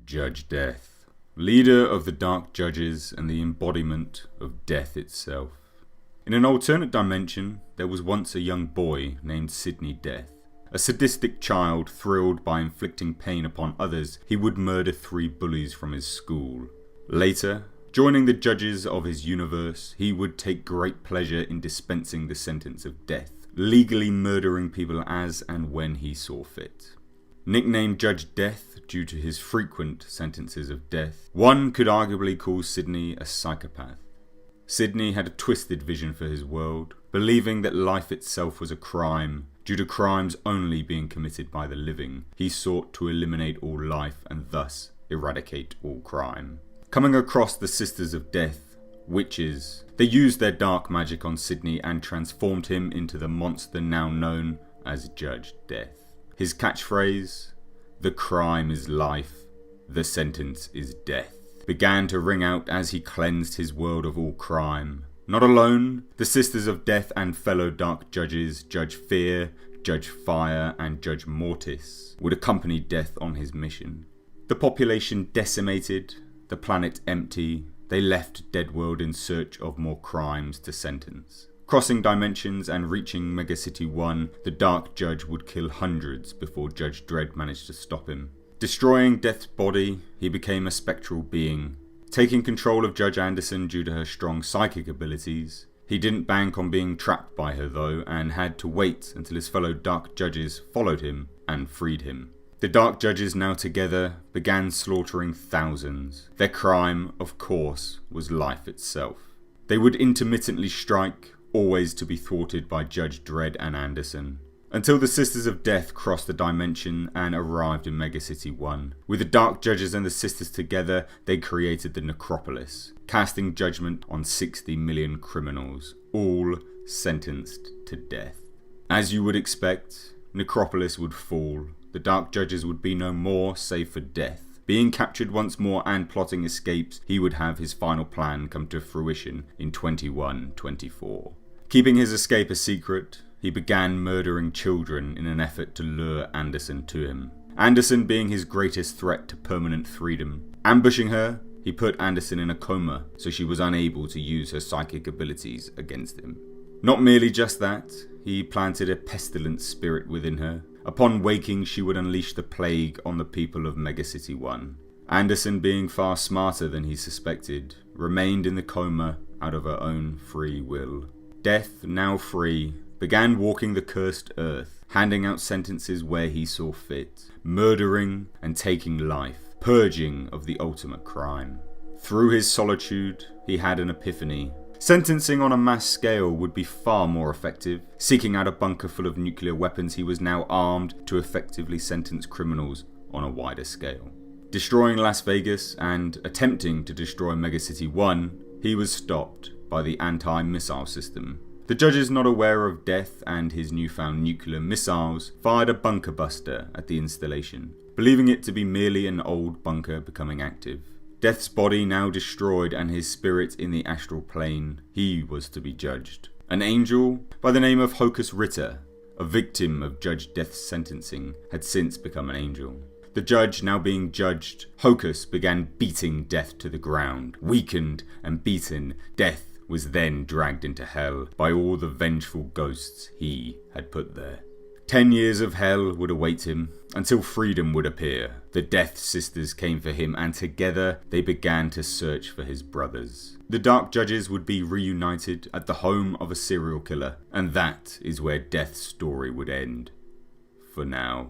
Judge Death, leader of the Dark Judges and the embodiment of death itself. In an alternate dimension, there was once a young boy named Sidney Death. A sadistic child thrilled by inflicting pain upon others, he would murder 3 bullies from his school. Later, joining the judges of his universe, he would take great pleasure in dispensing the sentence of death, legally murdering people as and when he saw fit. Nicknamed Judge Death due to his frequent sentences of death, one could arguably call Sidney a psychopath. Sidney had a twisted vision for his world, believing that life itself was a crime. Due to crimes only being committed by the living, he sought to eliminate all life and thus eradicate all crime. Coming across the Sisters of Death, witches, they used their dark magic on Sidney and transformed him into the monster now known as Judge Death. His catchphrase, "The crime is life, the sentence is death," began to ring out as he cleansed his world of all crime. Not alone, the Sisters of Death and fellow Dark Judges, Judge Fear, Judge Fire, and Judge Mortis, would accompany Death on his mission. The population decimated, the planet empty, they left Deadworld in search of more crimes to sentence. Crossing dimensions and reaching Megacity 1, the Dark Judge would kill hundreds before Judge Dredd managed to stop him. Destroying Death's body, he became a spectral being. Taking control of Judge Anderson due to her strong psychic abilities, he didn't bank on being trapped by her though, and had to wait until his fellow Dark Judges followed him and freed him. The Dark Judges, now together, began slaughtering thousands. Their crime, of course, was life itself. They would intermittently strike, always to be thwarted by Judge Dredd and Anderson, until the Sisters of Death crossed the dimension and arrived in Megacity 1. With the Dark Judges and the Sisters together, they created the Necropolis, casting judgment on 60 million criminals, all sentenced to death. As you would expect, Necropolis would fall. The Dark Judges would be no more, save for Death. Being captured once more and plotting escapes, he would have his final plan come to fruition in 2124. Keeping his escape a secret, he began murdering children in an effort to lure Anderson to him. Anderson being his greatest threat to permanent freedom. Ambushing her, he put Anderson in a coma so she was unable to use her psychic abilities against him. Not merely just that, he planted a pestilent spirit within her. Upon waking, she would unleash the plague on the people of Megacity 1. Anderson, being far smarter than he suspected, remained in the coma out of her own free will. Death, now free, began walking the cursed earth, handing out sentences where he saw fit, murdering and taking life, purging of the ultimate crime. Through his solitude, he had an epiphany. Sentencing on a mass scale would be far more effective. Seeking out a bunker full of nuclear weapons, he was now armed to effectively sentence criminals on a wider scale. Destroying Las Vegas and attempting to destroy Megacity 1, he was stopped by the anti-missile system. The judges, not aware of Death and his newfound nuclear missiles, fired a bunker buster at the installation, believing it to be merely an old bunker becoming active. Death's body now destroyed and his spirit in the astral plane, he was to be judged. An angel by the name of Hocus Ritter, a victim of Judge Death's sentencing, had since become an angel. The judge now being judged, Hocus began beating Death to the ground. Weakened and beaten, Death was then dragged into hell by all the vengeful ghosts he had put there. 10 years of hell would await him, until freedom would appear. The Death Sisters came for him, and together they began to search for his brothers. The Dark Judges would be reunited at the home of a serial killer, and that is where Death's story would end. For now.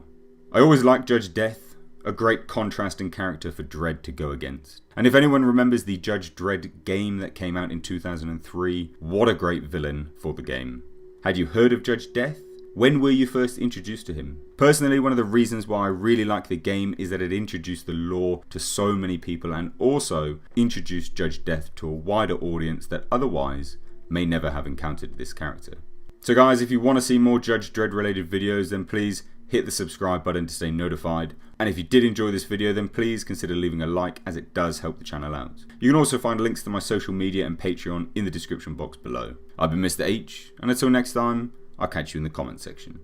I always liked Judge Death, a great contrasting character for Dredd to go against. And if anyone remembers the Judge Dredd game that came out in 2003, what a great villain for the game. Had you heard of Judge Death? When were you first introduced to him? Personally, one of the reasons why I really like the game is that it introduced the lore to so many people and also introduced Judge Death to a wider audience that otherwise may never have encountered this character. So guys, if you want to see more Judge Dredd related videos, then please hit the subscribe button to stay notified. And if you did enjoy this video, then please consider leaving a like, as it does help the channel out. You can also find links to my social media and Patreon in the description box below. I've been Mr. H, and until next time, I'll catch you in the comment section.